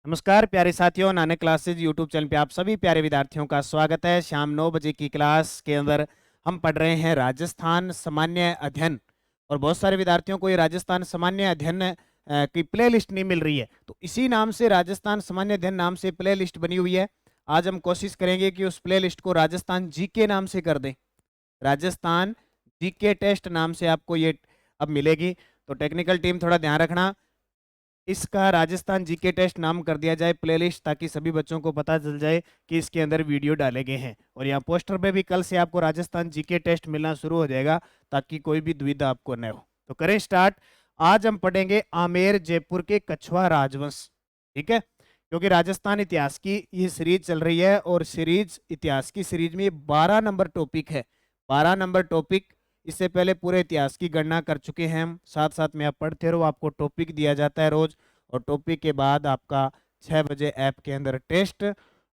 नमस्कार प्यारे साथियों, नानक क्लासेज यूट्यूब चैनल पे आप सभी प्यारे विद्यार्थियों का स्वागत है। शाम 9 बजे की क्लास के अंदर हम पढ़ रहे हैं राजस्थान सामान्य अध्ययन। और बहुत सारे विद्यार्थियों को ये राजस्थान सामान्य अध्ययन की प्ले लिस्ट नहीं मिल रही है, तो इसी नाम से राजस्थान सामान्य अध्ययन नाम से प्ले लिस्ट बनी हुई है। आज हम कोशिश करेंगे कि उस प्ले लिस्ट को राजस्थान जीके नाम से कर दें। राजस्थान जीके टेस्ट नाम से आपको ये अब मिलेगी। तो टेक्निकल टीम थोड़ा ध्यान रखना, इसका राजस्थान जीके टेस्ट नाम कर दिया जाए प्लेलिस्ट, ताकि सभी बच्चों को पता चल जाए कि इसके अंदर वीडियो डाले गए हैं। और यहाँ पोस्टर पे भी कल से आपको राजस्थान जीके टेस्ट मिलना शुरू हो जाएगा, ताकि कोई भी दुविधा आपको न हो। तो करें स्टार्ट। आज हम पढ़ेंगे आमेर जयपुर के कछवा राजवंश। ठीक है, क्योंकि राजस्थान इतिहास की ये सीरीज चल रही है और सीरीज इतिहास की सीरीज में 12 नंबर टॉपिक है। 12 नंबर टॉपिक, इससे पहले पूरे इतिहास की गणना कर चुके हैं हम। साथ साथ में आप पढ़ते रहो, आपको टॉपिक दिया जाता है रोज। और टॉपिक के बाद आपका 6 बजे ऐप के अंदर टेस्ट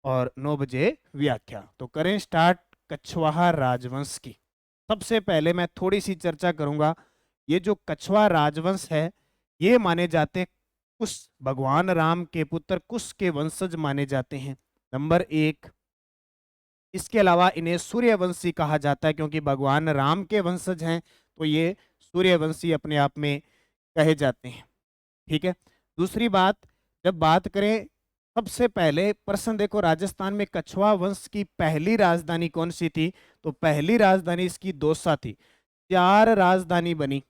और 9 बजे व्याख्या। तो करें स्टार्ट कछवाहा राजवंश की। सबसे पहले मैं थोड़ी सी चर्चा करूंगा। ये जो कछवा राजवंश है, ये माने जाते हैं कुश, भगवान राम के पुत्र कुश के वंशज माने जाते हैं। नंबर एक, इसके अलावा इन्हें सूर्यवंशी कहा जाता है, क्योंकि भगवान राम के वंशज हैं, तो ये सूर्यवंशी अपने आप में कहे जाते हैं। ठीक है। दूसरी बात, जब बात करें, सबसे पहले प्रश्न देखो, राजस्थान में कछवा वंश की पहली राजधानी कौन सी थी? तो पहली राजधानी इसकी दौसा थी। 4 राजधानी बनी,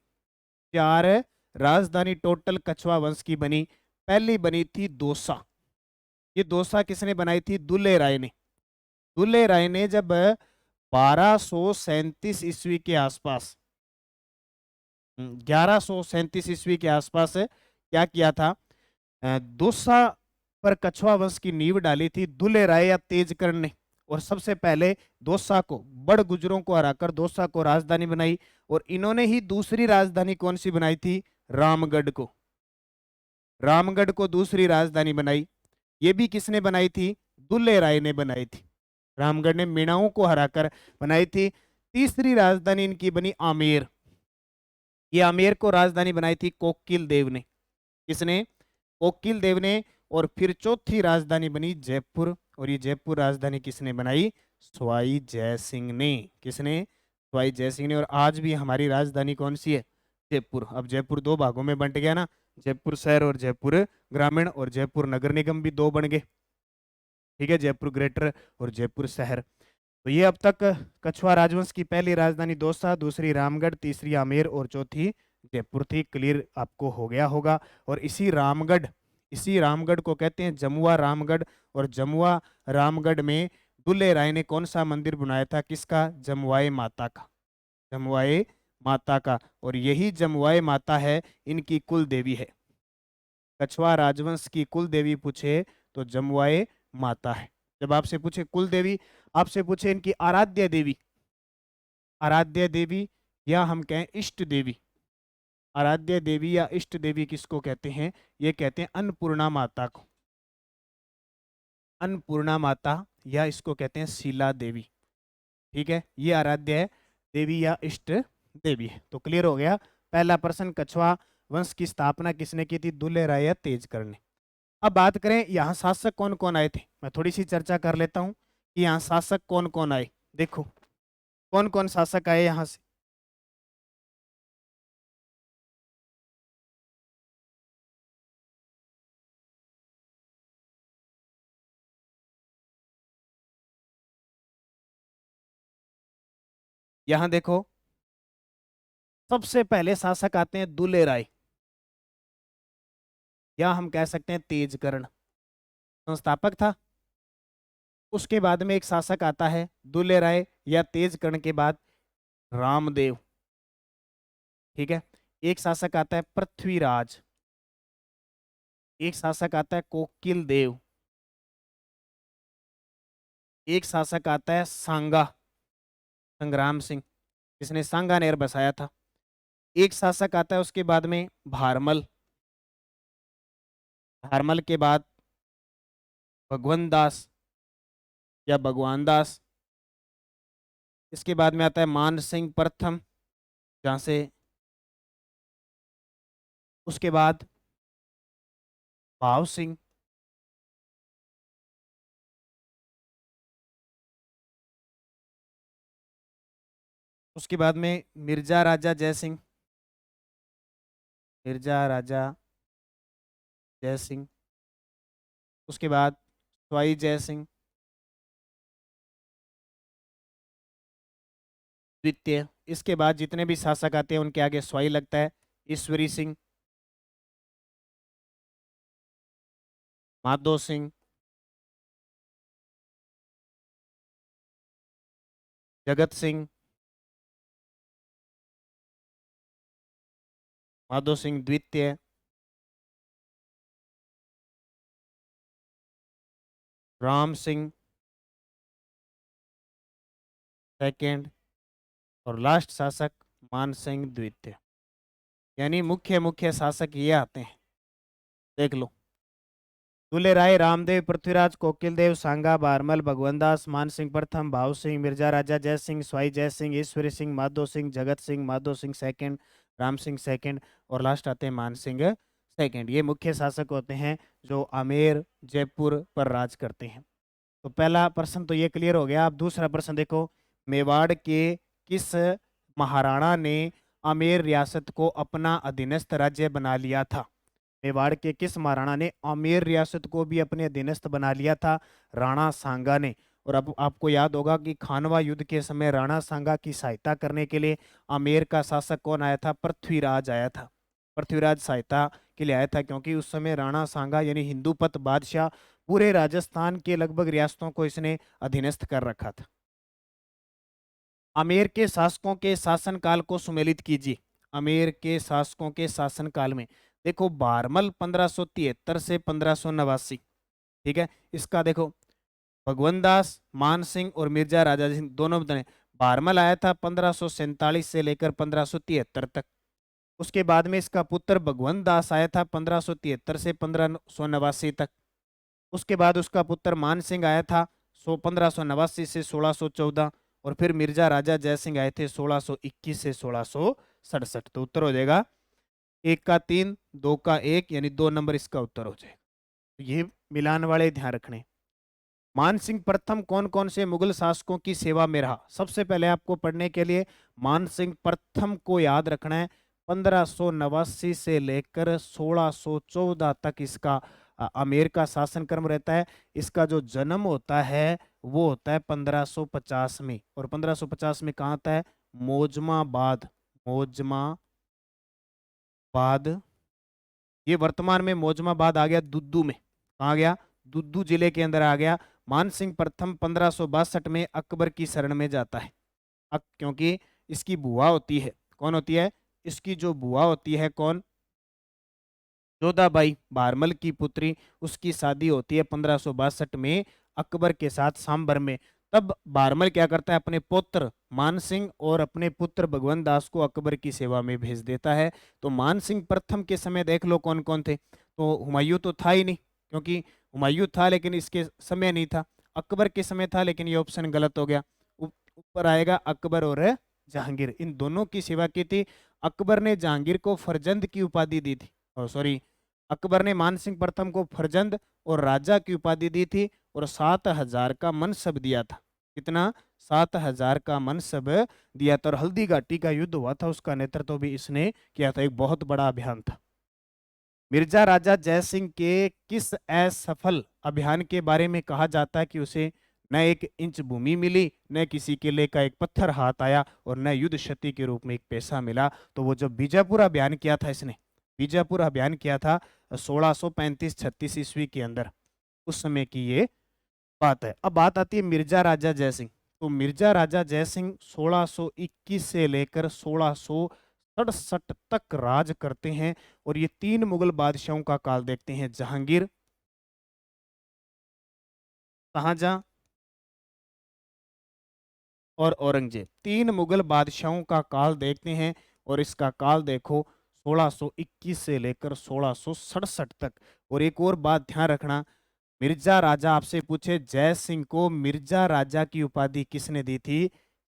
4 राजधानी टोटल कछवा वंश की बनी। पहली बनी थी दौसा। ये दौसा किसने बनाई थी? दुल्ले राय ने। दुल्ले राय ने जब 1237 ईस्वी के आसपास, 1137 ईस्वी के आसपास क्या किया था? दौसा पर कछवा वंश की नींव डाली थी दुल्ले राय या तेजकर्ण ने। और सबसे पहले दौसा को, बड़ गुजरों को हराकर दौसा को राजधानी बनाई। और इन्होंने ही दूसरी राजधानी कौन सी बनाई थी? रामगढ़ को। रामगढ़ को दूसरी राजधानी बनाई। ये भी किसने बनाई थी? दुल्ले राय ने बनाई थी। रामगढ़ ने मीणाओं को हराकर बनाई थी। तीसरी राजधानी इनकी बनी आमेर। ये आमेर को राजधानी बनाई थी कोकिल देव ने। किसने? कोकिल देव ने। और फिर चौथी राजधानी बनी जयपुर। और ये जयपुर राजधानी किसने बनाई? सवाई जय सिंह ने। किसने? सवाई जय सिंह ने। और आज भी हमारी राजधानी कौन सी है? जयपुर। अब जयपुर दो भागों में बंट गया ना, जयपुर शहर और जयपुर ग्रामीण। और जयपुर नगर निगम भी दो बन गए। ठीक है, जयपुर ग्रेटर और जयपुर शहर। तो ये अब तक कछवा राजवंश की पहली राजधानी दौसा, दूसरी रामगढ़, तीसरी आमेर और चौथी जयपुर थी। क्लियर आपको हो गया होगा। और इसी रामगढ़ को कहते हैं जमुआ रामगढ़। और जमुआ रामगढ़ में दुल्ले राय ने कौन सा मंदिर बनाया था? किसका? जमुआए माता का। जमुआए माता का। और यही जमुआए माता है इनकी कुल देवी है। कछवा राजवंश की कुल देवी पूछे तो जमुआए माता है। जब आपसे पूछे कुल देवी, आपसे पूछे इनकी आराध्य देवी, आराध्य देवी या हम कहें इष्ट देवी, आराध्य देवी या इष्ट देवी किसको कहते हैं? ये कहते हैं अन्नपूर्णा माता को। अन्नपूर्णा माता, या इसको कहते हैं शीला देवी। ठीक है, ये आराध्य है देवी या इष्ट देवी है। तो क्लियर हो गया। पहला प्रश्न, कछवा वंश की स्थापना किसने की थी? दुल्ले राय या तेजकर्ण ने। अब बात करें यहाँ शासक कौन कौन आए थे। मैं थोड़ी सी चर्चा कर लेता हूँ कि यहाँ शासक कौन कौन आए। देखो कौन कौन शासक आए यहाँ से। यहाँ देखो, सबसे पहले शासक आते हैं दुल्ले राय, या हम कह सकते हैं तेजकर्ण, संस्थापक था। उसके बाद में एक शासक आता है दुल्ले राय या तेजकर्ण के बाद रामदेव। ठीक है, एक शासक आता है पृथ्वीराज, एक शासक आता है कोकिल देव, एक शासक आता है सांगा, संग्राम सिंह, जिसने सांगानेर बसाया था। एक शासक आता है उसके बाद में भारमल, भारमल के बाद भगवंत दास या भगवान दास। इसके बाद में आता है मान सिंह प्रथम, जहाँ से उसके बाद भाव सिंह, उसके बाद में मिर्जा राजा जयसिंह, मिर्जा राजा जयसिंह। उसके बाद स्वाई जयसिंह द्वितीय। इसके बाद जितने भी शासक आते हैं उनके आगे स्वाई लगता है। ईश्वरी सिंह, माधो सिंह, जगत सिंह, माधो सिंह द्वितीय, राम सिंह सेकंड, और लास्ट शासक मान सिंह द्वितीय। यानी मुख्य मुख्य शासक ये आते हैं, देख लो। दुले राय, रामदेव, पृथ्वीराज, कोकिलदेव, सांगा, बारमल, भगवनदास, मान सिंह प्रथम, भाव सिंह, मिर्जा राजा जय सिंह, स्वाई जय सिंह, ईश्वरी सिंह, माधो सिंह, जगत सिंह, माधो सिंह सेकंड, राम सिंह सेकंड, और लास्ट आते हैं मान सिंह सेकंड। ये मुख्य शासक होते हैं जो आमेर जयपुर पर राज करते हैं। तो पहला प्रश्न तो ये क्लियर हो गया। अब दूसरा प्रश्न देखो, मेवाड़ के किस महाराणा ने आमेर रियासत को अपना अधीनस्थ राज्य बना लिया था? मेवाड़ के किस महाराणा ने आमेर रियासत को भी अपने अधीनस्थ बना लिया था? राणा सांगा ने। और अब आपको याद होगा कि खानवा युद्ध के समय राणा सांगा की सहायता करने के लिए आमेर का शासक कौन आया था? पृथ्वीराज आया था। पृथ्वीराज सहायता के लिए आया था क्योंकि उस समय राणा सांगा यानी हिंदूपत बादशाह पूरे राजस्थान के लगभग रियासतों को इसने अधीनस्थ कर रखा था। आमेर के शासकों के शासनकाल को सुमेलित कीजिए। आमेर के शासकों के शासनकाल में देखो, बारमल 1573 से 1589, ठीक है। इसका देखो, भगवनदास, मान सिंह और मिर्जा राजा सिंह दोनों बने। बारमल आया था 1547 से लेकर 1573 तक। उसके बाद में इसका पुत्र भगवंत दास आया था 1573 से 1589 तक। उसके बाद उसका पुत्र मान सिंह आया था 1589 से 1614, और फिर मिर्जा राजा जय सिंह आए थे 1621 से 1667। तो उत्तर हो जाएगा 1 का 3, 2 का 1, यानी 2 नंबर इसका उत्तर हो जाएगा। तो ये मिलान वाले ध्यान रखने। मान सिंह प्रथम कौन कौन से मुगल शासकों की सेवा में रहा? सबसे पहले आपको पढ़ने के लिए मान सिंह प्रथम को याद रखना है। 1589 से लेकर 1614 तक इसका आमेर का शासन क्रम रहता है। इसका जो जन्म होता है वो होता है 1550 में, और 1550 में कहाँ आता है? मोजमाबाद। मोजमाबाद, ये वर्तमान में मोजमाबाद आ गया दुद्दू में। कहाँ गया? दुद्दू जिले के अंदर आ गया। मान सिंह प्रथम 1562 में अकबर की शरण में जाता है। क्योंकि इसकी बुआ होती है, कौन होती है? इसकी जो बुआ होती है कौन? जोधाबाई, बारमल की पुत्री, उसकी शादी होती है 1562 में अकबर के साथ सांबर में। तब बारमल क्या करता है? अपने पुत्र मान सिंह और अपने पुत्र भगवंत दास को अकबर की सेवा में भेज देता है। तो मान सिंह प्रथम के समय देख लो कौन कौन थे। तो हुमायूं तो था ही नहीं, क्योंकि हुमायूं था लेकिन इसके समय नहीं था। अकबर के समय था लेकिन ये ऑप्शन गलत हो गया। ऊपर आएगा अकबर और जहांगीर, इन दोनों की सेवा की थी। अकबर ने जहांगीर को फरजंद की उपाधि दी थी, सॉरी, अकबर ने मान सिंह प्रथम को फरजंद और राजा की उपाधि दी थी, और 7,000 का मनसब दिया था। कितना? 7,000 का मनसब दिया था। और हल्दी घाटी का युद्ध हुआ था, उसका नेतृत्व भी इसने किया था। एक बहुत बड़ा अभियान था। मिर्जा राजा जयसिंह के किस असफल अभियान के बारे में कहा जाता है कि उसे न 1 इंच भूमि मिली, न किसी किले का एक पत्थर हाथ आया, और न युद्ध क्षति के रूप में एक पैसा मिला? तो वो जब बीजापुर अभियान किया था इसने, बीजापुर अभियान किया था 1635-36 ईस्वी के अंदर, उस समय की ये बात है। अब बात आती है मिर्जा राजा जयसिंह। तो मिर्जा राजा जयसिंह 1621 से लेकर 1667 तक राज करते हैं, और ये 3 मुगल बादशाहों का काल देखते हैं। जहांगीर, शाहजहां और औरंगजेब, 3 मुगल बादशाहों का काल देखते हैं। और इसका काल देखो 1621 से लेकर 1667 तक। और एक और बात ध्यान रखना, मिर्जा राजा आपसे पूछे जय सिंह को मिर्जा राजा की उपाधि किसने दी थी?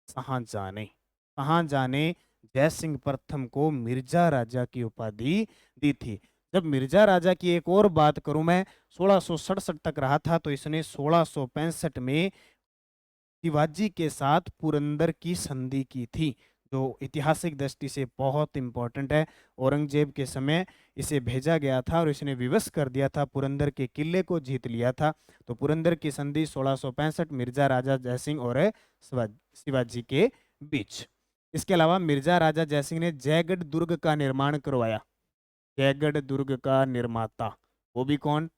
शाहजहां ने। शाहजहां ने जय सिंह प्रथम को मिर्जा राजा की उपाधि दी थी। जब मिर्जा राजा की एक और बात करूं मैं, 1667 तक रहा था, तो इसने 1665 में शिवाजी के साथ पुरंदर की संधि की थी। जो ऐतिहासिक दृष्टि से बहुत इंपॉर्टेंट है। औरंगजेब के समय इसे भेजा गया था और इसने विवश कर दिया था, पुरंदर के किले को जीत लिया था। तो पुरंदर की संधि 1665 मिर्जा राजा जयसिंह और शिवाजी के बीच। इसके अलावा मिर्जा राजा जयसिंह ने जयगढ़ दुर्ग का निर्माण करवाया। जयगढ़ दुर्ग का निर्माता वो भी कौन?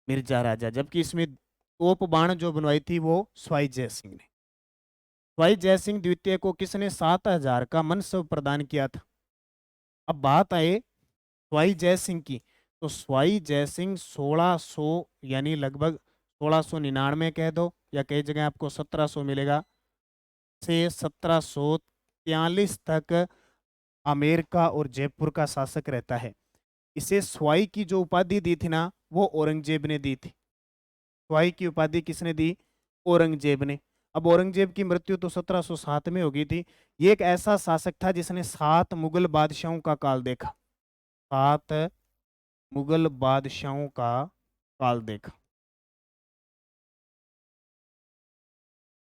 मिर्जा राजा। जबकि इसमें तोप बाण जो बनवाई थी वो स्वाई जयसिंह ने। स्वाई जयसिंह द्वितीय को किसने 7,000 का मनसब प्रदान किया था? अब बात आए स्वाई जयसिंह की, तो स्वाई जयसिंह 1600 यानी लगभग 1699 कह दो, या कई जगह आपको 1700 मिलेगा, से 1743 तक अमेरिका और जयपुर का शासक रहता है। इसे स्वाई की जो उपाधि दी थी ना, वो औरंगजेब ने दी थी। स्वाई की उपाधि किसने दी? औरंगजेब ने। अब औरंगजेब की मृत्यु तो 1707 में हो गई थी। ये एक ऐसा शासक था जिसने 7 मुगल बादशाहों का काल देखा। 7 मुगल बादशाहों का काल देखा।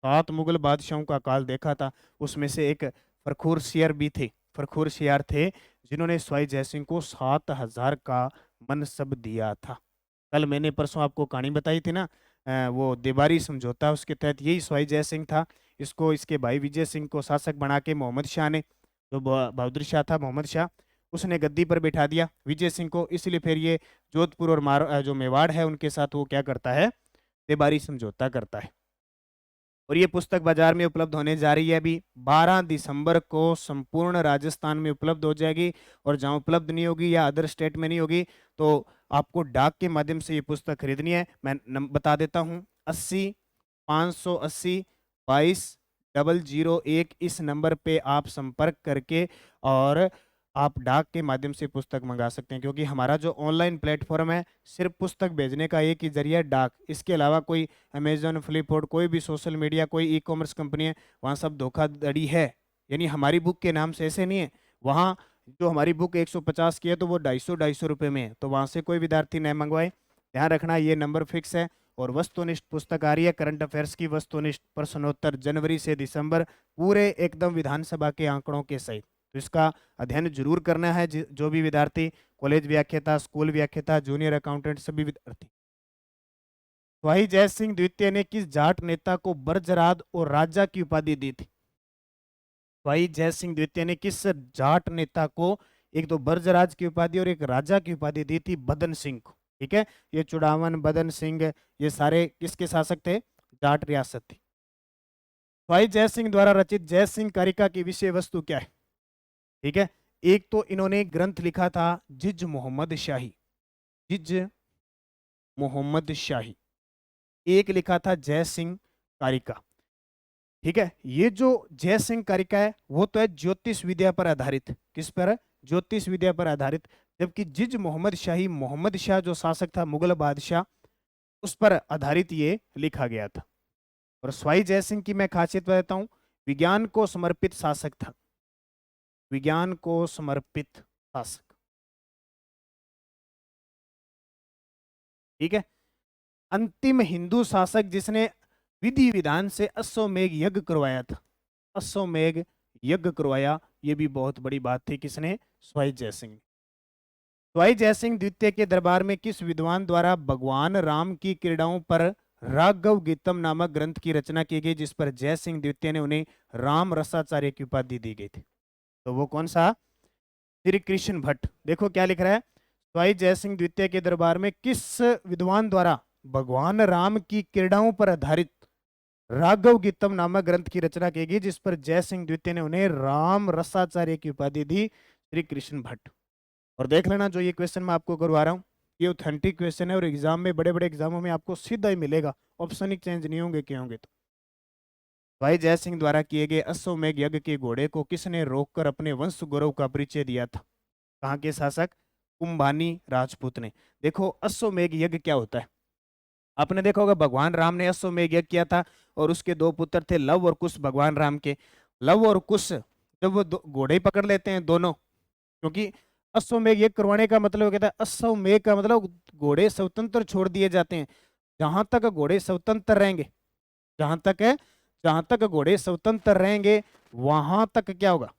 7 मुगल बादशाहों का काल देखा था। उसमें से एक फरखुर सियर भी थे। फरखुर सियार थे जिन्होंने स्वाई जयसिंह को 7,000 का मनसब दिया था। कल मैंने परसों आपको कहानी बताई थी ना, वो देबारी समझौता, उसके तहत यही स्वाई जयसिंह था। इसको इसके भाई विजय सिंह को शासक बना के मोहम्मद शाह ने, जो बहादुर शाह था मोहम्मद शाह, उसने गद्दी पर बैठा दिया विजय सिंह को। इसलिए फिर ये जोधपुर और जो मेवाड़ है उनके साथ वो क्या करता है? देबारी समझौता करता है। और ये पुस्तक बाजार में उपलब्ध होने जा रही है। अभी 12 दिसंबर को संपूर्ण राजस्थान में उपलब्ध हो जाएगी। और जहां उपलब्ध नहीं होगी या अदर स्टेट में नहीं होगी तो आपको डाक के माध्यम से ये पुस्तक खरीदनी है। मैं बता देता हूँ, 80 580 22 001 इस नंबर पे आप संपर्क करके और आप डाक के माध्यम से पुस्तक मंगा सकते हैं। क्योंकि हमारा जो ऑनलाइन प्लेटफॉर्म है सिर्फ पुस्तक भेजने का एक ही जरिया डाक, इसके अलावा कोई अमेजोन, फ्लिपकार्ट, कोई भी सोशल मीडिया, कोई ई कॉमर्स कंपनी है, वहाँ सब धोखाधड़ी है। यानी हमारी बुक के नाम से ऐसे नहीं है। वहाँ जो हमारी बुक 150 की है तो वो 250 रुपये में है, तो वहाँ से कोई विद्यार्थी न मंगवाए। ध्यान रखना ये नंबर फिक्स है। और वस्तुनिष्ठ पुस्तक आ रही है, करंट अफेयर्स की वस्तुनिष्ठ प्रश्नोत्तर, जनवरी से दिसंबर, पूरे एकदम विधानसभा के आंकड़ों के सहित। तो इसका अध्ययन जरूर करना है जो भी विद्यार्थी, कॉलेज व्याख्याता, स्कूल व्याख्याता, जूनियर अकाउंटेंट, सभी विद्यार्थी। स्वाई जय सिंह द्वितीय ने किस जाट नेता को बर्जराज और राजा की उपाधि दी थी? स्वाई जय सिंह द्वितीय ने किस जाट नेता को एक तो बर्जराज की उपाधि और एक राजा की उपाधि दी थी? बदन सिंह को। ठीक है, ये चुड़ावन, बदन सिंह, ये सारे किसके शासक थे? जाट रियासत थी। स्वाई जय सिंह द्वारा रचित जय सिंह कारिका की विषय वस्तु क्या है? ठीक है, एक तो इन्होंने ग्रंथ लिखा था जिज मोहम्मद शाही, जिज मोहम्मद शाही। एक लिखा था जय सिंह कारिका। ठीक है, ये जो जय सिंह कारिका है वो तो है ज्योतिष विद्या पर आधारित। किस पर है? ज्योतिष विद्या पर आधारित। जबकि जिज मोहम्मद शाही, मोहम्मद शाह जो शासक था मुगल बादशाह, उस पर आधारित ये लिखा गया था। और स्वाई जय सिंह की मैं खासियत बताता हूं, विज्ञान को समर्पित शासक था। विज्ञान को समर्पित शासक। ठीक है, अंतिम हिंदू शासक जिसने विधि विधान से अश्वमेध यज्ञ करवाया था। अश्वमेध यज्ञ करवाया, ये भी बहुत बड़ी बात थी। किसने? स्वाई जय सिंह। स्वाई जय सिंह द्वितीय के दरबार में किस विद्वान द्वारा भगवान राम की क्रीड़ाओं पर राघव गीतम नामक ग्रंथ की रचना की गई, जिस पर जय सिंह द्वितीय ने उन्हें राम रसाचार्य की उपाधि दी गई थी? तो वो कौन सा? श्री कृष्ण भट्ट। देखो क्या लिख रहा है, स्वाई जय सिंह द्वितीय के दरबार में किस विद्वान द्वारा भगवान राम की क्रीड़ाओं पर आधारित राघव गीतम नामक ग्रंथ की रचना की गई, जिस पर जय सिंह द्वितीय ने उन्हें राम रसाचार्य की उपाधि दी? श्री कृष्ण भट्ट। और देख लेना, जो ये क्वेश्चन मैं आपको करवा रहा हूँ ये ऑथेंटिक क्वेश्चन है और एग्जाम में, बड़े बड़े एग्जामों में आपको सीधा ही मिलेगा, ऑप्शन ही चेंज नहीं होंगे क्या होंगे। तो भाई जय सिंह द्वारा किए गए अश्वमेध यज्ञ के घोड़े को किसने रोककर अपने वंश गौरव का परिचय दिया था? कहाँ के शासक? कुंभानी राजपूत ने। देखो अश्वमेध यज्ञ क्या होता है, आपने देखा होगा भगवान राम ने अश्वमेध यज्ञ किया था और उसके 2 पुत्र थे, लव और कुश भगवान राम के। लव और कुश जब वो घोड़े पकड़ लेते हैं दोनों, क्योंकि अश्वमेध यज्ञ करवाने का मतलब कहता है, अश्वमेध का मतलब घोड़े स्वतंत्र छोड़ दिए जाते हैं। जहां तक घोड़े स्वतंत्र रहेंगे, जहां तक है जहां तक घोड़े स्वतंत्र रहेंगे वहां तक क्या होगा,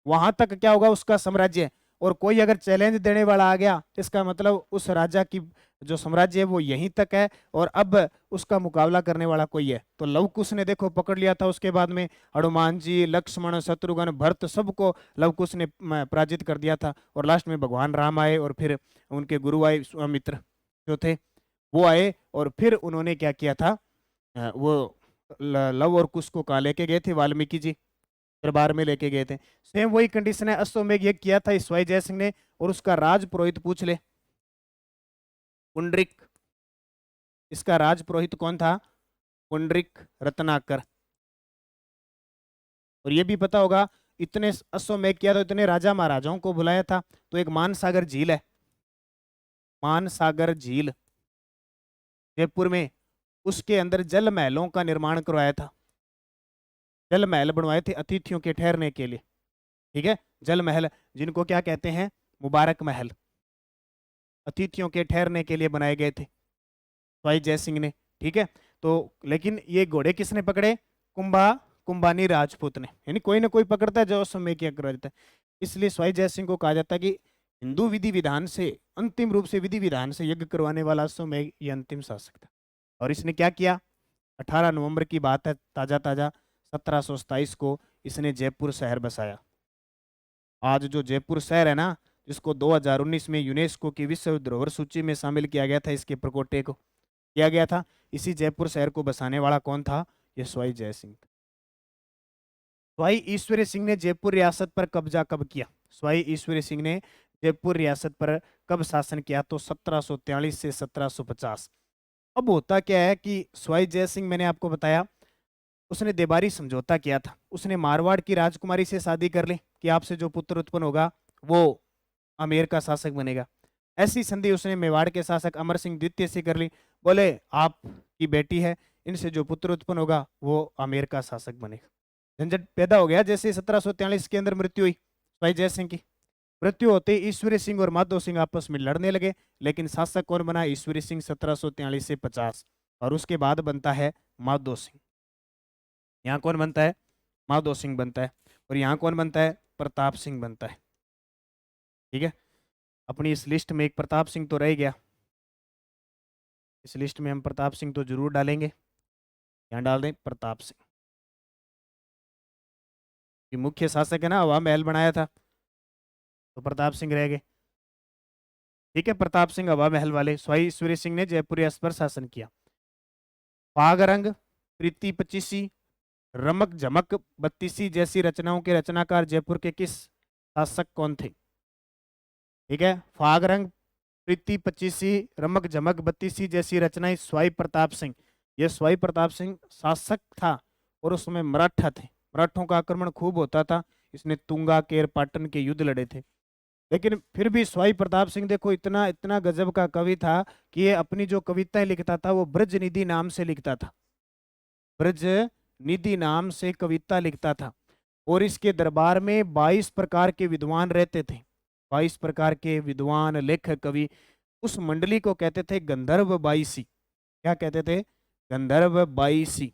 वहां तक क्या होगा, उसका साम्राज्य है। और कोई अगर चैलेंज देने वाला आ गया तो इसका मतलब उस राजा की जो साम्राज्य है वो यहीं तक है और अब उसका मुकाबला करने वाला कोई है। तो लव कुश ने देखो पकड़ लिया था, उसके बाद में हनुमान जी, लक्ष्मण, शत्रुघ्न, भरत सबको लव कुश ने पराजित कर दिया था। और लास्ट में भगवान राम आए और फिर उनके गुरु आए विश्वामित्र जो थे वो आए और फिर उन्होंने क्या किया था, वो लव और कुश को कहाँ लेके गए थे, वाल्मीकि जी दरबार में लेके गए थे। सेम वही कंडीशन है, अश्वमेध यज्ञ किया था इस स्वाई जय सिंह ने और उसका राज पुरोहित पूछ ले, पुंडरिक, इसका राज पुरोहित कौन था, पुंडरिक रत्नाकर। और ये भी पता होगा इतने अश्वमेध किया था, इतने राजा महाराजाओं को बुलाया था। तो एक मानसागर झील है, मानसागर झील जयपुर में, उसके अंदर जल महलों का निर्माण करवाया था, जल महल बनवाए थे अतिथियों के ठहरने के लिए। ठीक है, जल महल जिनको क्या कहते हैं, मुबारक महल, अतिथियों के ठहरने के लिए बनाए गए थे स्वाई जय सिंह ने। ठीक है, तो लेकिन ये घोड़े किसने पकड़े, कुंभानी राजपूत ने, यानी कोई ना कोई पकड़ता है जो समय क्या करवा जाता है। इसलिए स्वाई जय सिंह को कहा जाता है कि हिंदू विधि विधान से, अंतिम रूप से विधि विधान से यज्ञ करवाने वाला समय ये अंतिम शासक था। और इसने क्या किया, 18 नवंबर की बात है, ताजा ताजा 1727 को इसने जयपुर शहर बसाया। आज जो जयपुर शहर है ना, जिसको 2019 में यूनेस्को की विश्व धरोहर सूची में शामिल किया गया था, इसके प्रकोटे को किया गया था, इसी जयपुर शहर को बसाने वाला कौन था, ये स्वाई जय सिंह था। स्वाई ईश्वरी सिंह ने जयपुर रियासत पर कब्जा कब किया, स्वाई ईश्वरी सिंह ने जयपुर रियासत पर कब शासन किया, तो 1743 से 1750। अब होता क्या है कि स्वाई जय सिंह, मैंने आपको बताया, उसने देबारी समझौता किया था, उसने मारवाड़ की राजकुमारी से शादी कर ली कि आपसे जो पुत्र उत्पन्न होगा वो अमेर का शासक बनेगा। ऐसी संधि उसने मेवाड़ के शासक अमर सिंह द्वितीय से कर ली, बोले आपकी बेटी है, इनसे जो पुत्र उत्पन्न होगा वो अमेर का शासक बनेगा। झंझट पैदा हो गया। जैसे 1743 के अंदर मृत्यु हुई भाई जय सिंह की, मृत्यु होते ईश्वरी सिंह और माधो सिंह आपस में लड़ने लगे, लेकिन शासक कौन बना, ईश्वरी सिंह 1743 से 50, और उसके बाद बनता है माधो सिंह। यहाँ कौन बनता है, माधो सिंह बनता है, और यहाँ कौन बनता है, प्रताप सिंह बनता है। ठीक है, अपनी इस लिस्ट में एक प्रताप सिंह तो रह गया, इस लिस्ट में हम प्रताप सिंह तो जरूर डालेंगे, यहाँ डाल दें प्रताप सिंह, ये मुख्य शासक है ना, हवा महल बनाया था, तो प्रताप सिंह रह गए। ठीक है, प्रताप सिंह हवा महल वाले। स्वाई ईश्वरी सिंह ने जयपुर रियासत पर शासन किया। फागरंग, प्रीति पचीसी, रमक झमक बत्तीसी जैसी रचनाओं के रचनाकार जयपुर के किस शासक कौन थे। ठीक है, फागरंग, प्रीति पचीसी, रमक झमक बत्तीसी जैसी रचनाएं स्वाई प्रताप सिंह, ये स्वाई प्रताप सिंह शासक था और उसमें मराठा थे, मराठों का आक्रमण खूब होता था, इसने तुंगा केर पाटन के युद्ध लड़े थे। लेकिन फिर भी स्वाई प्रताप सिंह देखो इतना इतना गजब का कवि था कि ये अपनी जो कविताएं लिखता था वो ब्रज निधि नाम से लिखता था, ब्रज निधि नाम से कविता लिखता था। और इसके दरबार में 22 प्रकार के विद्वान रहते थे, 22 प्रकार के विद्वान लेखक कवि। उस मंडली को कहते थे गंधर्व बाईसी, क्या कहते थे, गंधर्व बाईसी,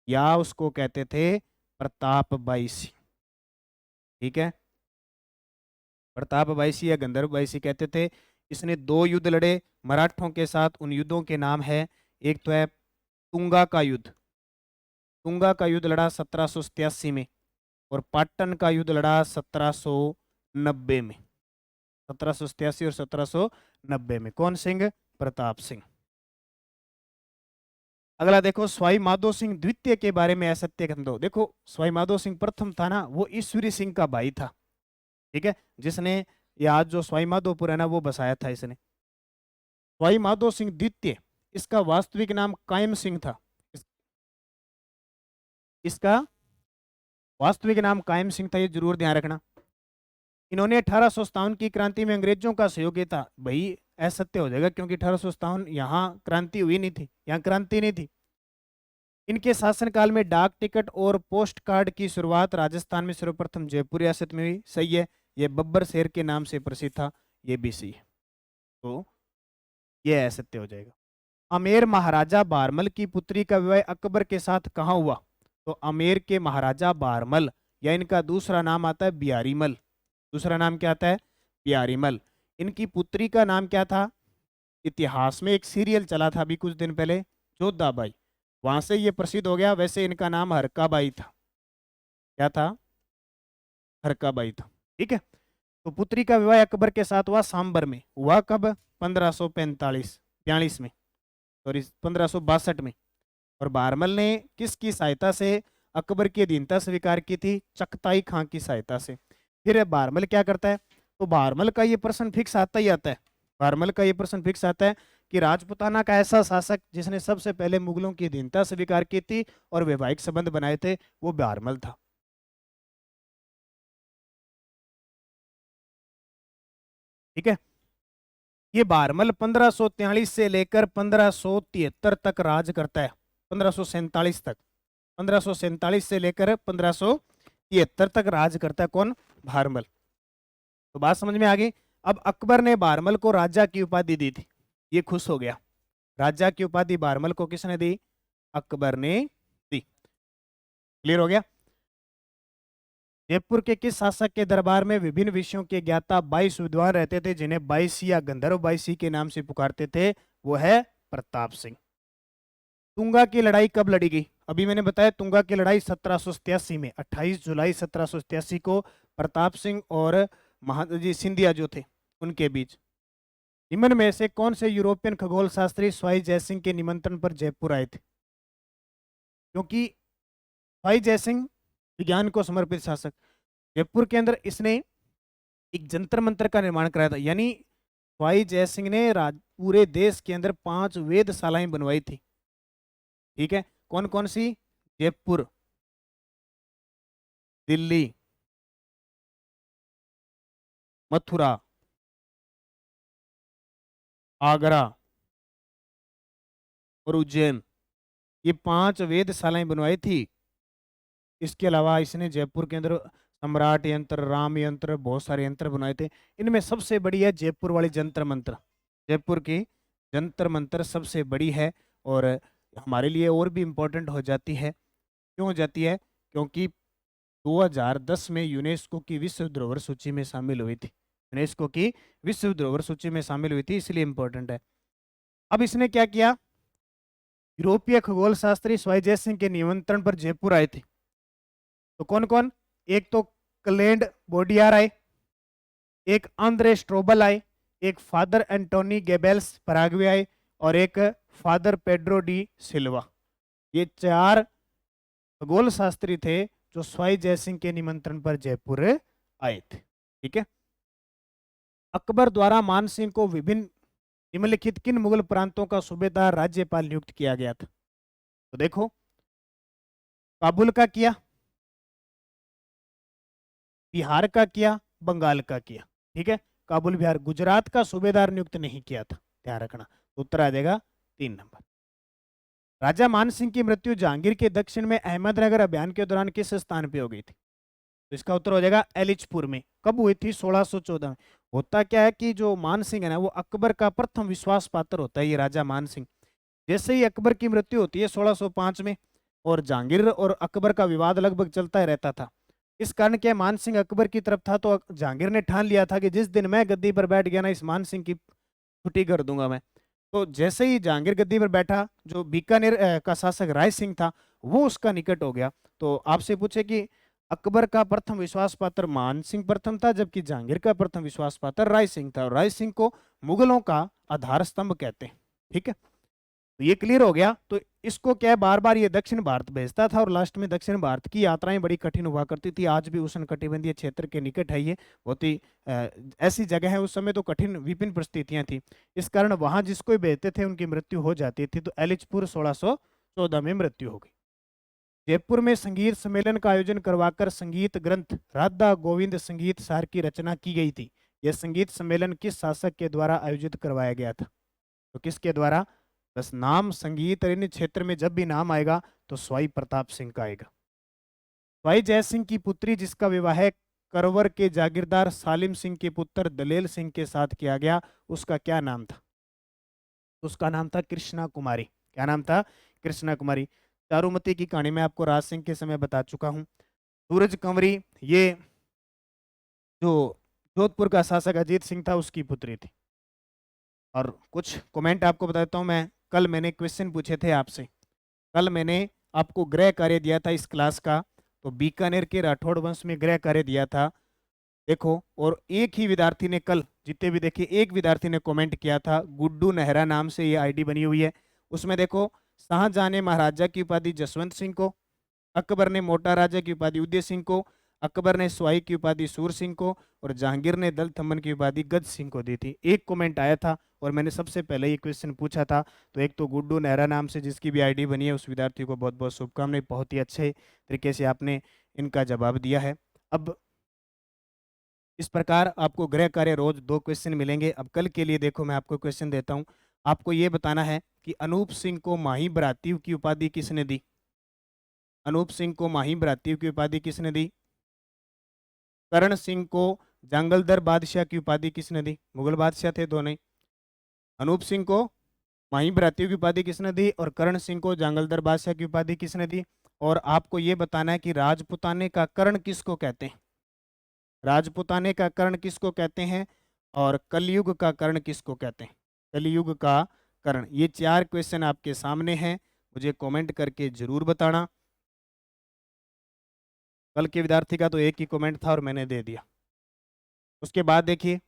या उसको कहते थे प्रताप बाईसी। ठीक है, प्रताप बाईसी या गंधर्व बाईसी कहते थे। इसने 2 युद्ध लड़े मराठों के साथ, उन युद्धों के नाम है, एक तो है तुंगा का युद्ध, तुंगा का युद्ध लड़ा 1787 में, और पाटन का युद्ध लड़ा 1790 में, 1787 और 1790 में। कौन सिंह, प्रताप सिंह। अगला देखो, स्वाई माधो सिंह द्वितीय के बारे में असत्य कथन दो। देखो स्वाई माधो सिंह प्रथम था ना, वो ईश्वरी सिंह का भाई था। ठीक है, जिसने ये आज जो स्वाई माधोपुर है ना वो बसाया था इसने। स्वाई माधो सिंह द्वितीय, इसका वास्तविक नाम कायम सिंह था, इसका वास्तविक नाम कायम सिंह था, ये जरूर ध्यान रखना। इन्होंने 1857 की क्रांति में अंग्रेजों का सहयोग किया था। भाई असत्य हो जाएगा क्योंकि 1857 यहाँ क्रांति हुई नहीं थी, यहाँ क्रांति नहीं थी। इनके शासनकाल में डाक टिकट और पोस्ट कार्ड की शुरुआत राजस्थान में सर्वप्रथम जयपुर रियासत में हुई। सही है, ये बब्बर शेर के नाम से प्रसिद्ध था, ये भी सही है, तो ये असत्य हो जाएगा। आमेर महाराजा बारमल की पुत्री का विवाह अकबर के साथ कहाँ हुआ? तो आमेर के महाराजा बारमल, या इनका दूसरा नाम आता है बियारीमल। दूसरा नाम क्या आता है? बियारीमल। इनकी पुत्री का नाम क्या था? इतिहास में एक सीरियल चला था अभी कुछ दिन पहले, जोधाबाई, वहां से ये प्रसिद्ध हो गया। वैसे इनका नाम हरकाबाई था। क्या था? हरकाबाई था। ठीक है। तो पुत्री का विवाह अकबर के साथ हुआ सांबर में। हुआ कब? 1545 में, सॉरी 1562 में। और बारमल ने किसकी सहायता से अकबर की अधीनता स्वीकार की थी? चगताई खां की सहायता से। फिर बारमल क्या करता है? तो बारमल का ये प्रश्न फिक्स आता ही आता है। बारमल का ये प्रश्न फिक्स आता है कि राजपुताना का ऐसा शासक जिसने सबसे पहले मुगलों की अधीनता स्वीकार की थी और वैवाहिक संबंध बनाए थे, वो बारमल था। ठीक है। ये बारमल 1543 से लेकर 1573 तक राज करता है। 1547 तक, 1547 से लेकर 1573 तक राज करता है। कौन? बारमल। तो बात समझ में आ गई। अब अकबर ने बारमल को राजा की उपाधि दी थी, ये खुश हो गया। राजा की उपाधि बारमल को किसने दी? अकबर ने दी। क्लियर हो गया। जयपुर के किस शासक के दरबार में विभिन्न विषयों के ज्ञाता 22 विद्वान रहते थे, जिन्हें 22 या गंधर्व 22 के नाम से पुकारते थे? वो है प्रताप सिंह। तुंगा की लड़ाई कब लड़ी गई? अभी मैंने बताया तुंगा की लड़ाई 1787 में, 28 जुलाई 1787 को प्रताप सिंह और महादजी सिंधिया जो थे उनके बीच। निम्न में से कौन से यूरोपियन खगोल शास्त्री स्वाई जयसिंह के निमंत्रण पर जयपुर आए थे? क्योंकि स्वाई जयसिंह विज्ञान को समर्पित शासक, जयपुर के अंदर इसने एक जंतर मंत्र का निर्माण कराया था। यानी स्वाई जयसिंह ने पूरे देश के अंदर 5 वेधशालाएं बनवाई थी। ठीक है। कौन कौन सी? जयपुर, दिल्ली, मथुरा, आगरा और उज्जैन। ये 5 वेधशालाएं बनवाई थी। इसके अलावा इसने जयपुर के अंदर सम्राट यंत्र, राम यंत्र, बहुत सारे यंत्र बनाए थे। इनमें सबसे बड़ी है जयपुर वाली जंतर मंत्र। जयपुर की जंतर मंत्र सबसे बड़ी है और हमारे लिए और भी इम्पोर्टेंट हो जाती है। क्यों हो जाती है? क्योंकि 2010 में यूनेस्को की विश्व धरोहर सूची में शामिल हुई थी। यूनेस्को की विश्व धरोहर सूची में शामिल हुई थी, इसलिए इम्पोर्टेंट है। अब इसने क्या किया? यूरोपीय खगोल शास्त्री स्वाई जयसिंह के निमंत्रण पर जयपुर आए थे। तो कौन कौन? एक तो क्लेंड बोडियार आए, एक आंद्रे स्ट्रोबल आए, एक फादर एंटोनी गेबेल्स पराग्वे आए और एक फादर पेड्रो डी सिल्वा। ये 4 खगोल शास्त्री थे जो स्वाई जयसिंह के निमंत्रण पर जयपुर आए थे। ठीक है। अकबर द्वारा मान सिंह को विभिन्न निम्नलिखित किन मुगल प्रांतों का सूबेदार राज्यपाल नियुक्त किया गया था? तो देखो, काबुल का किया, बिहार का किया, बंगाल का किया। ठीक है। काबुल बिहार। गुजरात का सूबेदार नियुक्त नहीं किया था, ध्यान रखना। तो उत्तर आ जाएगा 3 नंबर। राजा मान सिंह की मृत्यु जहांगीर के दक्षिण में अहमदनगर अभियान के दौरान किस स्थान पे हो गई थी? तो इसका उत्तर हो जाएगा एलिचपुर में। कब हुई थी? 1614 में। होता क्या है कि जो मान सिंह है ना, वो अकबर का प्रथम विश्वास पात्र होता है, ये राजा मान सिंह। जैसे ही अकबर की मृत्यु होती है 1605 में, और जहांगीर और अकबर का विवाद लगभग चलता ही रहता था। इस कारण क्या, मान सिंह अकबर की तरफ था, तो जहांगीर ने ठान लिया था कि जिस दिन मैं गद्दी पर बैठ गया ना, इस मान सिंह की छुट्टी कर दूंगा मैं। तो जैसे ही जहांगीर गद्दी पर बैठा, जो बीकानेर का शासक राय सिंह था, वो उसका निकट हो गया। तो आपसे पूछे कि अकबर का प्रथम विश्वास पात्र मान सिंह प्रथम था, जबकि जहांगीर का प्रथम विश्वास पात्र राय सिंह था। और राय सिंह को मुगलों का आधार स्तंभ कहते हैं। ठीक है। तो ये क्लियर हो गया। तो इसको क्या है, बार बार ये दक्षिण भारत भेजता था और लास्ट में दक्षिण भारत की यात्राएं बड़ी कठिन हुआ करती थी। आज भी उष्ण कटिबंधीय क्षेत्र के निकट है ये, बहुत ही ऐसी जगह है। उस समय तो कठिन विभिन्न परिस्थितियां थी, इस कारण वहां जिसको भी भेजते थे उनकी मृत्यु हो जाती थी। तो एलिचपुर 1614 में मृत्यु हो गई। जयपुर में संगीत सम्मेलन का आयोजन करवाकर संगीत ग्रंथ राधा गोविंद संगीत सार की रचना की गई थी। यह संगीत सम्मेलन किस शासक के द्वारा आयोजित करवाया गया था? तो किसके द्वारा? बस नाम संगीत और इन क्षेत्र में जब भी नाम आएगा तो स्वाई प्रताप सिंह का आएगा। स्वाई जय सिंह की पुत्री जिसका विवाह करवर के जागीरदार सालिम सिंह के पुत्र दलेल सिंह के साथ किया गया, उसका क्या नाम था? तो उसका नाम था कृष्णा कुमारी। क्या नाम था? कृष्णा कुमारी। चारुमती की कहानी मैं आपको राज सिंह के समय बता चुका हूँ। सूरज कंवरी ये जो जोधपुर का शासक अजीत सिंह था उसकी पुत्री थी। और कुछ कमेंट आपको बताता हूँ मैं। कल मैंने क्वेश्चन पूछे थे आपसे, कल मैंने आपको गृह कार्य दिया था इस क्लास का, तो बीकानेर के राठौड़ वंश में गृह कार्य दिया था। देखो, और एक ही विद्यार्थी ने कल, जितने भी देखिए, एक विद्यार्थी ने कमेंट किया था, गुड्डू नेहरा नाम से ये आईडी बनी हुई है। उसमें देखो, शाहजहां ने महाराजा की उपाधि जसवंत सिंह को, अकबर ने मोटा राजा की उपाधि उदय सिंह को, अकबर ने स्वाई की उपाधि सूर सिंह को, और जहांगीर ने दल थम्मन की उपाधि गज सिंह को दी थी। एक कमेंट आया था और मैंने सबसे पहले ये क्वेश्चन पूछा था। तो एक तो गुड्डू नेहरा नाम से जिसकी भी आईडी बनी है, उस विद्यार्थी को बहुत बहुत शुभकामनाएं। बहुत ही अच्छे तरीके से आपने इनका जवाब दिया है। अब इस प्रकार आपको गृह कार्य रोज 2 क्वेश्चन मिलेंगे। अब कल के लिए देखो, मैं आपको क्वेश्चन देता हूं। आपको ये बताना है कि अनूप सिंह को माही बरातीव की उपाधि किसने दी? अनूप सिंह को माही बरातीव की उपाधि किसने दी? करण सिंह को जंगलदर बादशाह की उपाधि किसने दी? मुगल बादशाह थे दोनों ही। अनूप सिंह को माही बरातीव की उपाधि किसने दी और करण सिंह को जंगलदर बादशाह की उपाधि किसने दी? और आपको ये बताना है कि राजपुताने का कर्ण किसको कहते हैं? राजपुताने का कर्ण किसको कहते हैं? और कलयुग का कर्ण किसको कहते हैं? कलयुग का कर्ण। ये 4 क्वेश्चन आपके सामने हैं, मुझे कमेंट करके जरूर बताना। कल के विद्यार्थी का तो एक ही कमेंट था और मैंने दे दिया। उसके बाद देखिए,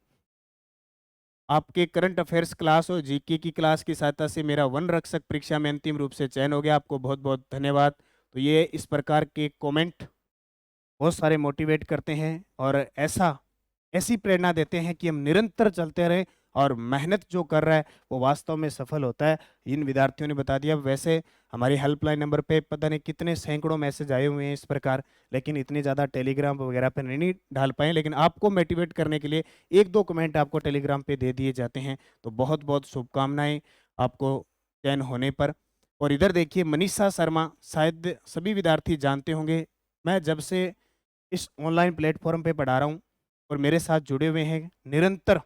आपके करंट अफेयर्स क्लास और जीके की क्लास की सहायता से मेरा वन रक्षक परीक्षा में अंतिम रूप से चयन हो गया। आपको बहुत बहुत धन्यवाद। तो ये इस प्रकार के कमेंट बहुत सारे मोटिवेट करते हैं और ऐसी प्रेरणा देते हैं कि हम निरंतर चलते रहें और मेहनत जो कर रहा है वो वास्तव में सफल होता है। इन विद्यार्थियों ने बता दिया। वैसे हमारी हेल्पलाइन नंबर पे पता नहीं कितने सैकड़ों मैसेज आए हुए हैं इस प्रकार, लेकिन इतने ज़्यादा टेलीग्राम वगैरह पे नहीं डाल पाए। लेकिन आपको मोटिवेट करने के लिए 1-2 कमेंट आपको टेलीग्राम पे दे दिए जाते हैं। तो बहुत बहुत शुभकामनाएं आपको चयन होने पर। और इधर देखिए, मनीषा शर्मा, शायद सभी विद्यार्थी जानते होंगे, मैं जब से इस ऑनलाइन प्लेटफॉर्म पे पढ़ा रहा हूँ और मेरे साथ जुड़े हुए हैं निरंतर,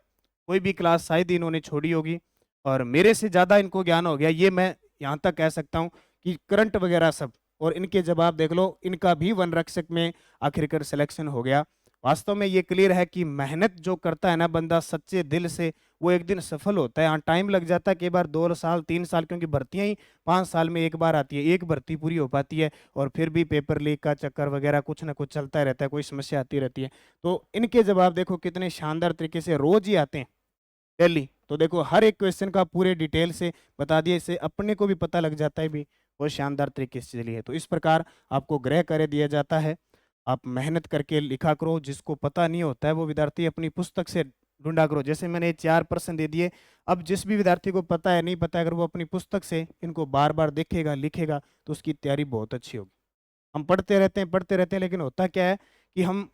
कोई भी क्लास शायद ही इन्होंने छोड़ी होगी और मेरे से ज़्यादा इनको ज्ञान हो गया, ये मैं यहाँ तक कह सकता हूँ कि करंट वगैरह सब। और इनके जवाब देख लो, इनका भी वन रक्षक में आखिरकार सिलेक्शन हो गया। वास्तव में ये क्लियर है कि मेहनत जो करता है ना बंदा सच्चे दिल से, वो एक दिन सफल होता है। हाँ, टाइम लग जाता है कई बार, 2 साल 3 साल, क्योंकि भर्तियां ही 5 साल में एक बार आती है, एक भर्ती पूरी हो पाती है। और फिर भी पेपर लीक का चक्कर वगैरह कुछ ना कुछ चलता रहता है, कोई समस्या आती रहती है। तो इनके जवाब देखो कितने शानदार तरीके से रोज ही आते हैं डेली। तो देखो, हर एक क्वेश्चन का पूरे डिटेल से बता दिया, इससे अपने को भी पता लग जाता है भी बहुत शानदार तरीके से चली है। तो इस प्रकार आपको गृह कार्य दिया जाता है, आप मेहनत करके लिखा करो। जिसको पता नहीं होता है वो विद्यार्थी अपनी पुस्तक से ढूंढा करो। जैसे मैंने 4 प्रश्न दे दिए, अब जिस भी विद्यार्थी को पता है नहीं पता है, अगर वो अपनी पुस्तक से इनको बार बार देखेगा लिखेगा तो उसकी तैयारी बहुत अच्छी होगी। हम पढ़ते रहते हैं, लेकिन होता क्या है कि हम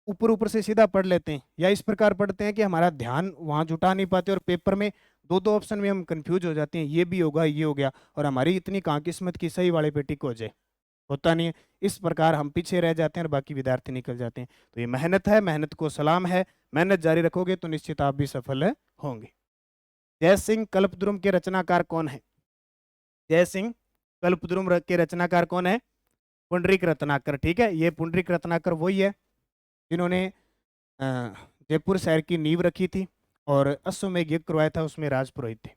ऊपर ऊपर से सीधा पढ़ लेते हैं, या इस प्रकार पढ़ते हैं कि हमारा ध्यान वहाँ जुटा नहीं पाते और पेपर में 2-2 ऑप्शन में हम कंफ्यूज हो जाते हैं, ये भी होगा ये हो गया, और हमारी इतनी कहाँ किस्मत की सही वाले पे टिक हो जाए, होता नहीं है। इस प्रकार हम पीछे रह जाते हैं और बाकी विद्यार्थी निकल जाते हैं। तो ये मेहनत है, मेहनत को सलाम है। मेहनत जारी रखोगे तो निश्चित आप भी सफल होंगे। जय सिंह कल्पद्रुम के रचनाकार कौन है? जय सिंह कल्पद्रुम के रचनाकार कौन है? पुंडरीक रत्नाकर। ठीक है, ये पुंडरीक रत्नाकर वही है जिन्होंने अ, जयपुर शहर की नींव रखी थी और अश्वमेध यज्ञ करवाया था, उसमें राजपुरोहित थे।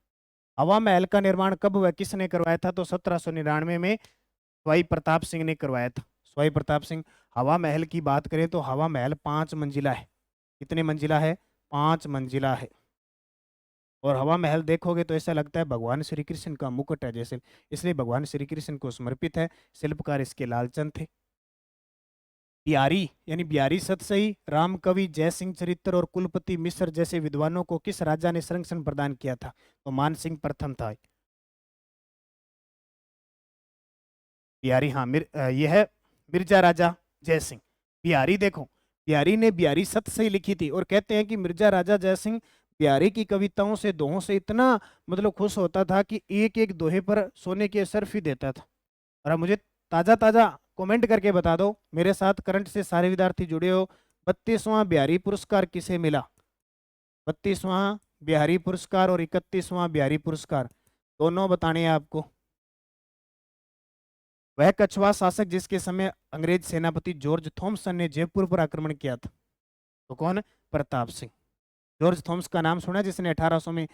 हवा महल का निर्माण कब व किसने करवाया था? तो 1799 में स्वाई प्रताप सिंह ने करवाया था। स्वाई प्रताप सिंह। हवा महल की बात करें तो हवा महल 5 मंजिला है। कितने मंजिला है? 5 मंजिला है। और हवा महल देखोगे तो ऐसा लगता है भगवान श्री कृष्ण का मुकुट है जैसे, इसलिए भगवान श्री कृष्ण को समर्पित है। शिल्पकार इसके लालचंद थे। बिहारी यानी बिहारी सतसई, राम कवि, जयसिंह चरित्र और कुलपति मिश्र जैसे विद्वानों को किस राजा ने संरक्षण प्रदान किया था? तो मानसिंह प्रथम था। बिहारी, हाँ, यह है मिर्जा राजा जयसिंह। बिहारी देखो, बिहारी ने बिहारी सतसई लिखी थी और कहते हैं कि मिर्जा राजा जयसिंह बिहारी की कविताओं से, दोहों से इतना मतलब खुश होता था कि एक एक दोहे पर सोने के सर्फ ही देता था। और अब मुझे ताजा ताजा कमेंट करके बता दो, मेरे साथ करंट से सारे विद्यार्थी जुड़े हो, 32वां बिहारी पुरस्कार किसे मिला? 32वां बिहारी पुरस्कार और 31वां बिहारी पुरस्कार दोनों बताने हैं आपको। वह कछवा शासक जिसके समय अंग्रेज सेनापति जॉर्ज थॉमसन ने जयपुर पर आक्रमण किया था, तो कौन? प्रताप सिंह। जॉर्ज थॉमस का नाम सुना, जिसने 1800 में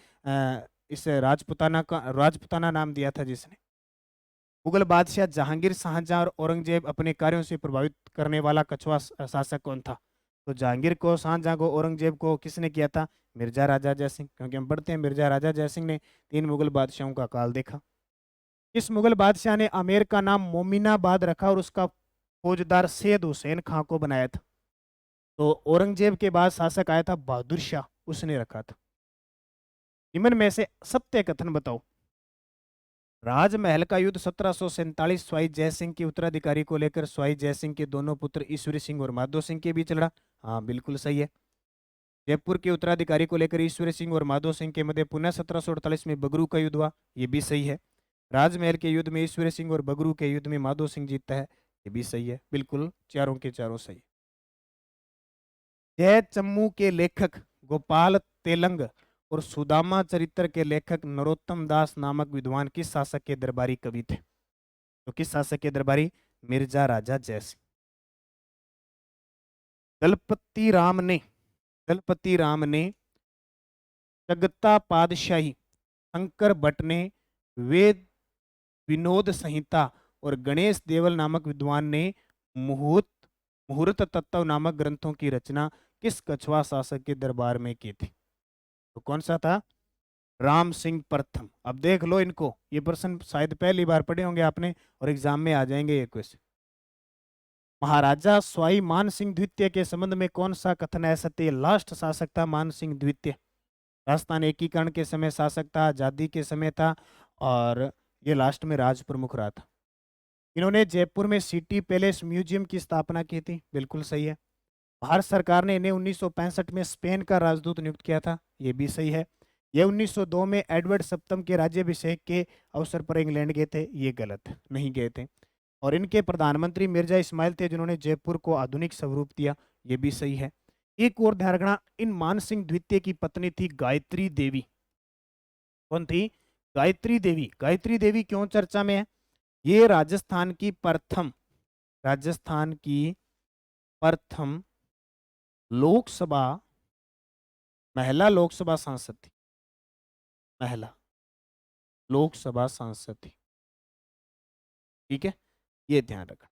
इस राजपुताना नाम दिया था जिसने। मुगल बादशाह जहांगीर, शाहजहां और औरंगजेब अपने कार्यों से प्रभावित करने वाला कछवा शासक कौन था? तो जहांगीर को, शाहजहां को, औरंगजेब को किसने किया था? मिर्जा राजा जयसिंह। क्योंकि हम पढ़ते हैं मिर्जा राजा जयसिंह ने 3 मुगल बादशाहों का काल देखा। इस मुगल बादशाह ने आमेर का नाम मोमिनाबाद रखा और उसका फौजदार सैयद हुसैन खां को बनाया था। तो औरंगजेब के बाद शासक आया था बहादुर शाह, उसने रखा था। निम्न में से सत्य कथन बताओ। राजमहल का युद्ध 1747 स्वाई जयसिंह के उत्तराधिकारी को लेकर स्वाई जयसिंह के दोनों पुत्र ईश्वरी सिंह और माधो सिंह के बीच लड़ा। हाँ, बिल्कुल सही है। जयपुर के उत्तराधिकारी को लेकर ईश्वरी सिंह और माधो सिंह के मध्य पुनः 1748 में बगरू का युद्ध हुआ, ये भी सही है। राजमहल के युद्ध में ईश्वरी सिंह और बगरू के युद्ध में माधो सिंह जीतता है, ये भी सही है। बिल्कुल, चारों के चारों सही। जय चम्मू के लेखक गोपाल तेलंग और सुदामा चरित्र के लेखक नरोत्तम दास नामक विद्वान किस शासक के दरबारी कवि थे? तो किस शासक के दरबारी? मिर्जा राजा जयसिंह। दलपति राम ने जगता पातशाही, शंकर भट्ट ने वेद विनोद संहिता और गणेश देवल नामक विद्वान ने मुहूर्त मुहूर्त तत्व नामक ग्रंथों की रचना किस कछवा शासक के दरबार में की थी? तो कौन सा था? राम सिंह प्रथम। अब देख लो इनको, ये प्रश्न शायद पहली बार पढ़े होंगे आपने और एग्जाम में आ जाएंगे ये क्वेश्चन। महाराजा स्वाई मान सिंह द्वितीय के संबंध में कौन सा कथन है सत्य? लास्ट शासक था मान सिंह द्वितीय। राजस्थान एकीकरण के समय शासक था, आजादी के समय था, और ये लास्ट में राज प्रमुख रहा था। इन्होंने जयपुर में सिटी पैलेस म्यूजियम की स्थापना की थी, बिल्कुल सही है। भारत सरकार ने इन्हें 1965 में स्पेन का राजदूत नियुक्त किया था, ये भी सही है। ये 1902 में एडवर्ड सप्तम के राज्याभिषेक के अवसर पर इंग्लैंड गए थे, ये गलत, नहीं गए थे। और इनके प्रधानमंत्री मिर्जा इस्माइल थे, जिन्होंने जयपुर को आधुनिक स्वरूप दिया, ये भी सही है। एक और ध्यान रखना, इन मान सिंह द्वितीय की पत्नी थी गायत्री देवी। कौन थी? गायत्री देवी। गायत्री देवी क्यों चर्चा में है? ये राजस्थान की प्रथम लोकसभा महिला लोकसभा सांसद थी। महिला लोकसभा सांसद थी, ठीक है, ये ध्यान रखना।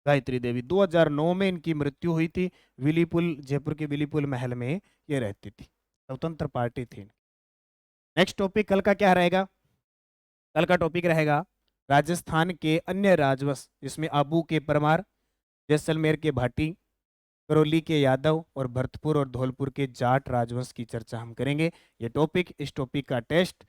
गायत्री देवी, 2009 में इनकी मृत्यु हुई थी। विलीपुल, जयपुर के विलीपुल महल में ये रहती थी, स्वतंत्र पार्टी थी। नेक्स्ट टॉपिक कल का क्या रहेगा? कल का टॉपिक रहेगा राजस्थान के अन्य राजवंश, जिसमें आबू के परमार, जैसलमेर के भाटी, करौली के यादव और भरतपुर और धौलपुर के जाट राजवंश की चर्चा हम करेंगे। ये टॉपिक, इस टॉपिक का टेस्ट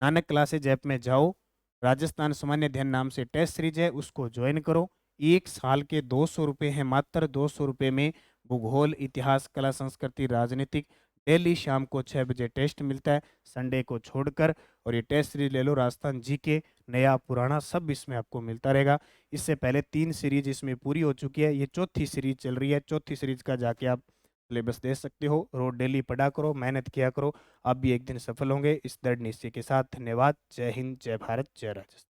नानक क्लासेज ऐप में जाओ, राजस्थान सामान्य अध्ययन नाम से टेस्ट सीरीज है, उसको ज्वाइन करो। 1 साल के 200 रुपये हैं, मात्र 200 रुपये में भूगोल, इतिहास, कला, संस्कृति, राजनीतिक डेली शाम को 6 बजे टेस्ट मिलता है, संडे को छोड़कर। और ये टेस्ट सीरीज ले लो, राजस्थान जीके नया पुराना सब इसमें आपको मिलता रहेगा। इससे पहले 3 सीरीज इसमें पूरी हो चुकी है, ये चौथी सीरीज चल रही है। चौथी सीरीज का जाके आप सिलेबस दे सकते हो। रोज डेली पढ़ा करो, मेहनत किया करो, आप भी एक दिन सफल होंगे इस दृढ़ निश्चय के साथ। धन्यवाद। जय हिंद, जय भारत, जय राजस्थान।